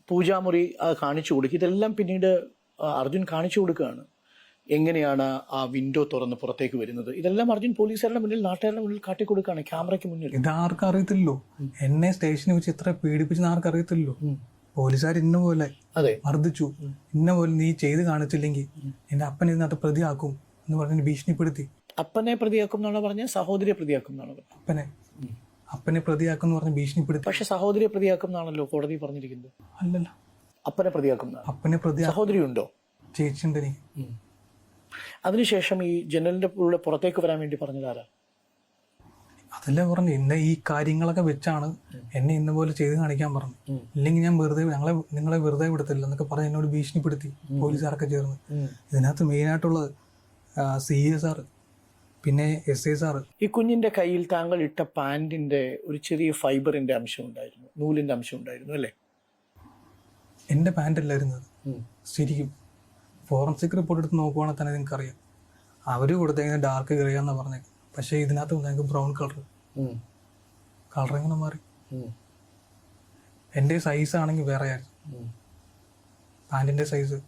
പൂജാമുറി കാണിച്ചു കൊടുക്കുക. ഇതെല്ലാം പിന്നീട് അർജുൻ കാണിച്ചു കൊടുക്കുകയാണ്. എങ്ങനെയാണ് ആ വിൻഡോ തുറന്ന് പുറത്തേക്ക് വരുന്നത്, ഇതെല്ലാം അർജുൻ പോലീസുകാരുടെ മുന്നിൽ, നാട്ടുകാരുടെ മുന്നിൽ കാട്ടിക്കൊടുക്കുകയാണ്, ക്യാമറയ്ക്ക് മുന്നിൽ. ഇതാർക്കും അറിയത്തില്ലല്ലോ, എന്നെ സ്റ്റേഷനിൽ വെച്ച് ഇത്ര പീഡിപ്പിച്ചെന്ന് ആർക്കും അറിയത്തില്ലല്ലോ. പോലീസുകാർ ഇന്ന പോലെ മർദ്ദിച്ചു, ഇന്ന പോലെ നീ ചെയ്ത് കാണിച്ചില്ലെങ്കിൽ എന്റെ അപ്പൻ ഇതിനകത്ത് പ്രതിയാക്കും എന്ന് പറഞ്ഞ് ഭീഷണിപ്പെടുത്തി. അപ്പനെ പ്രതിയാക്കും എന്നാണ് പറഞ്ഞ, സഹോദരിയെ പ്രതിയാക്കും എന്നാണ് പറഞ്ഞത്. അപ്പനെ പ്രതിയാക്കും എന്ന് പറഞ്ഞ് ഭീഷണിപ്പെടുത്തി. പക്ഷെ സഹോദരിയെ പ്രതിയാക്കും എന്നാണല്ലോ കോടതി പറഞ്ഞിരിക്കുന്നത്. അല്ലല്ലോ, അപ്പനെ പ്രതിയാക്കും. അപ്പനെ സഹോദരി ഉണ്ടോ? ചേച്ചിയുണ്ട് എനിക്ക്. അതിനുശേഷം ഈ ജനലിന്റെ പുറത്തേക്ക് വരാൻ വേണ്ടി പറഞ്ഞതാരാ? അതല്ലേ പറഞ്ഞു, ഇന്ന ഈ കാര്യങ്ങളൊക്കെ വെച്ചാണ് എന്നെ ഇന്ന പോലെ ചെയ്ത് കാണിക്കാൻ പറഞ്ഞു, ഇല്ലെങ്കിൽ ഞാൻ വെറുതെ നിങ്ങളെ വെറുതെ വിടത്തില്ല എന്നൊക്കെ പറഞ്ഞ് എന്നോട് ഭീഷണിപ്പെടുത്തി പോലീസുകാരൊക്കെ ചേർന്ന്. ഇതിനകത്ത് മെയിനായിട്ടുള്ളത് CA സാറ്, പിന്നെ SA സാറ്. ഈ കുഞ്ഞിന്റെ കയ്യിൽ താങ്കൾ ഇട്ട പാന്റിന്റെ ഒരു ചെറിയ ഫൈബറിന്റെ അംശം ഉണ്ടായിരുന്നു, നൂലിന്റെ അംശം ഉണ്ടായിരുന്നു അല്ലേ? എന്റെ പാന്റ് അല്ലായിരുന്നു അത്. ശരിക്കും ഫോറൻസിക് റിപ്പോർട്ട് എടുത്ത് നോക്കുവാണെങ്കിൽ തന്നെ നിങ്ങൾക്ക് അറിയാം, അവര് കൊടുത്തേക്കുന്നത് ഡാർക്ക് ഗ്രേ എന്നാ പറഞ്ഞത്. പക്ഷെ ഇതിനകത്ത് ഞങ്ങൾക്ക് ബ്രൗൺ കളർ എങ്ങനെ മാറി? എന്റെ സൈസ് ആണെങ്കിൽ വേറെ ആയിരുന്നു, പാന്റിന്റെ സൈസ്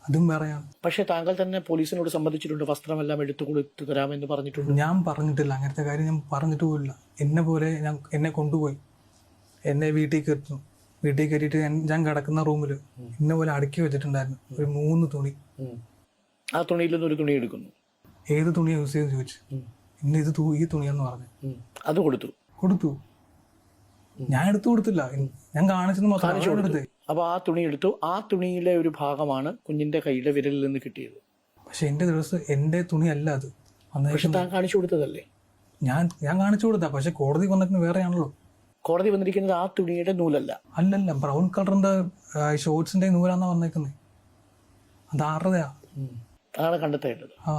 അതും വേറെയാണ്. പക്ഷെ താങ്കൾ തന്നെ പോലീസിനോട് സംബന്ധിച്ചിട്ടുണ്ട്, വസ്ത്രമെല്ലാം എടുത്തു കൊടുത്തു തരാമെന്ന് പറഞ്ഞിട്ടുണ്ട്. ഞാൻ പറഞ്ഞിട്ടില്ല, അങ്ങനത്തെ കാര്യം ഞാൻ പറഞ്ഞിട്ട് പോലില്ല. എന്നെ പോലെ എന്നെ കൊണ്ടുപോയി എന്നെ വീട്ടിൽ കയറ്റിയിട്ട് ഞാൻ കിടക്കുന്ന റൂമിൽ ഇന്ന പോലെ അടുക്കി വെച്ചിട്ടുണ്ടായിരുന്നു ഒരു 3 തുണി. ആ തുണിയിൽ നിന്ന് ഒരു തുണി എടുക്കുന്നു. ഏത് തുണിയാ യൂസ് ചെയ്ത് ചോദിച്ചു. ഇന്ന ഈ തുണിയാന്ന് പറഞ്ഞു. അത് കൊടുത്തു. ഞാൻ എടുത്തു കൊടുത്തില്ല, ഞാൻ കാണിച്ചത് മാത്രം എടുത്തേ. അപ്പൊ ആ തുണി എടുത്തു. ആ തുണിയിലെ ഒരു ഭാഗമാണ് കുഞ്ഞിന്റെ കൈയുടെ വിരലിൽ നിന്ന് കിട്ടിയത്. പക്ഷെ എന്റെ തുണി അല്ല അത്. താൻ കാണിച്ചു കൊടുത്തതല്ലേ? ഞാൻ കാണിച്ചു കൊടുത്താ, പക്ഷെ കോടതി വന്നിട്ട് വേറെയാണല്ലോ. കോടതി വന്നിരിക്കുന്നത് ആ തുണിയുടെ നൂലല്ല. അല്ലല്ല, ബ്രൗൺ കളറിന്റെ ഷോർട്സിന്റെ നൂലാന്നാ വന്നേക്കുന്നത്. അത് 6:30 അതാണ് കണ്ടെത്തേണ്ടത്. ആ